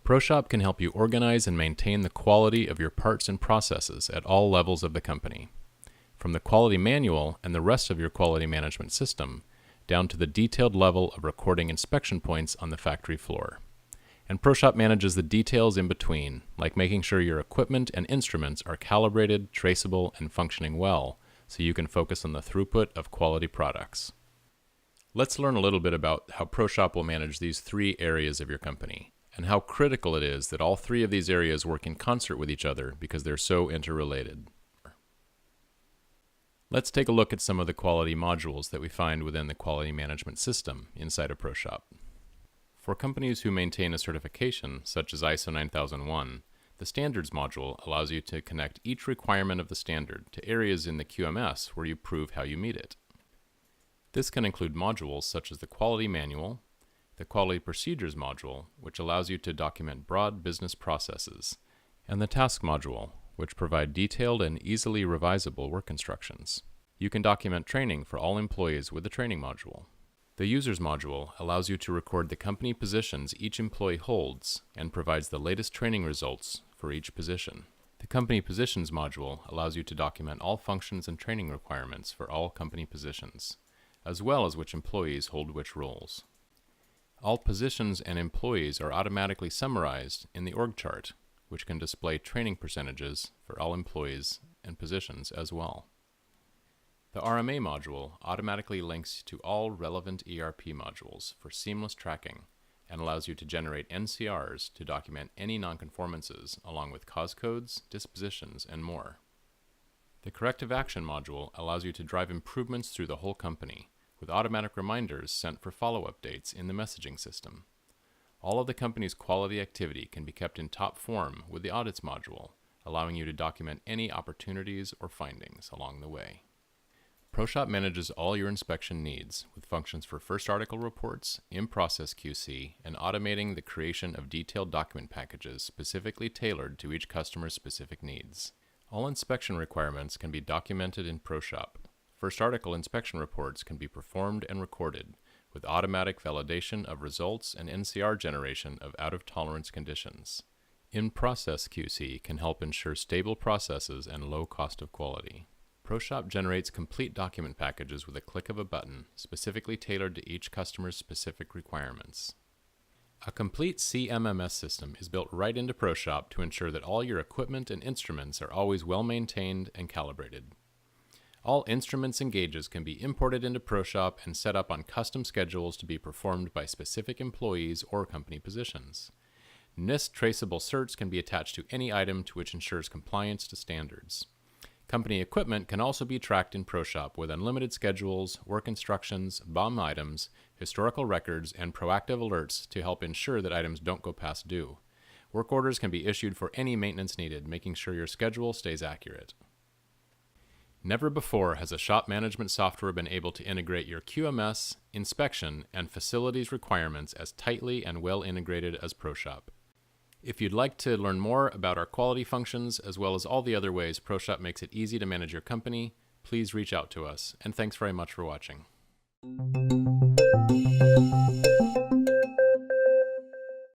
ProShop can help you organize and maintain the quality of your parts and processes at all levels of the company, from the quality manual and the rest of your quality management system, down to the detailed level of recording inspection points on the factory floor. And ProShop manages the details in between, like making sure your equipment and instruments are calibrated, traceable, and functioning well, so you can focus on the throughput of quality products. Let's learn a little bit about how ProShop will manage these three areas of your company, and how critical it is that all three of these areas work in concert with each other because they're so interrelated. Let's take a look at some of the quality modules that we find within the quality management system inside of ProShop. For companies who maintain a certification, such as ISO 9001, the Standards module allows you to connect each requirement of the standard to areas in the QMS where you prove how you meet it. This can include modules such as the Quality Manual, the Quality Procedures module, which allows you to document broad business processes, and the Task module, which provide detailed and easily revisable work instructions. You can document training for all employees with the Training module. The Users module allows you to record the company positions each employee holds and provides the latest training results for each position. The Company Positions module allows you to document all functions and training requirements for all company positions, as well as which employees hold which roles. All positions and employees are automatically summarized in the org chart, which can display training percentages for all employees and positions as well. The RMA module automatically links to all relevant ERP modules for seamless tracking and allows you to generate NCRs to document any nonconformances along with cause codes, dispositions, and more. The Corrective Action module allows you to drive improvements through the whole company, with automatic reminders sent for follow-up dates in the messaging system. All of the company's quality activity can be kept in top form with the Audits module, allowing you to document any opportunities or findings along the way. ProShop manages all your inspection needs with functions for first article reports, in-process QC, and automating the creation of detailed document packages specifically tailored to each customer's specific needs. All inspection requirements can be documented in ProShop. First article inspection reports can be performed and recorded, with automatic validation of results and NCR generation of out-of-tolerance conditions. In-process QC can help ensure stable processes and low cost of quality. ProShop generates complete document packages with a click of a button, specifically tailored to each customer's specific requirements. A complete CMMS system is built right into ProShop to ensure that all your equipment and instruments are always well maintained and calibrated. All instruments and gauges can be imported into ProShop and set up on custom schedules to be performed by specific employees or company positions. NIST traceable certs can be attached to any item to which ensures compliance to standards. Company equipment can also be tracked in ProShop with unlimited schedules, work instructions, BOM items, historical records, and proactive alerts to help ensure that items don't go past due. Work orders can be issued for any maintenance needed, making sure your schedule stays accurate. Never before has a shop management software been able to integrate your QMS, inspection, and facilities requirements as tightly and well integrated as ProShop. If you'd like to learn more about our quality functions, as well as all the other ways ProShop makes it easy to manage your company, please reach out to us, and thanks very much for watching.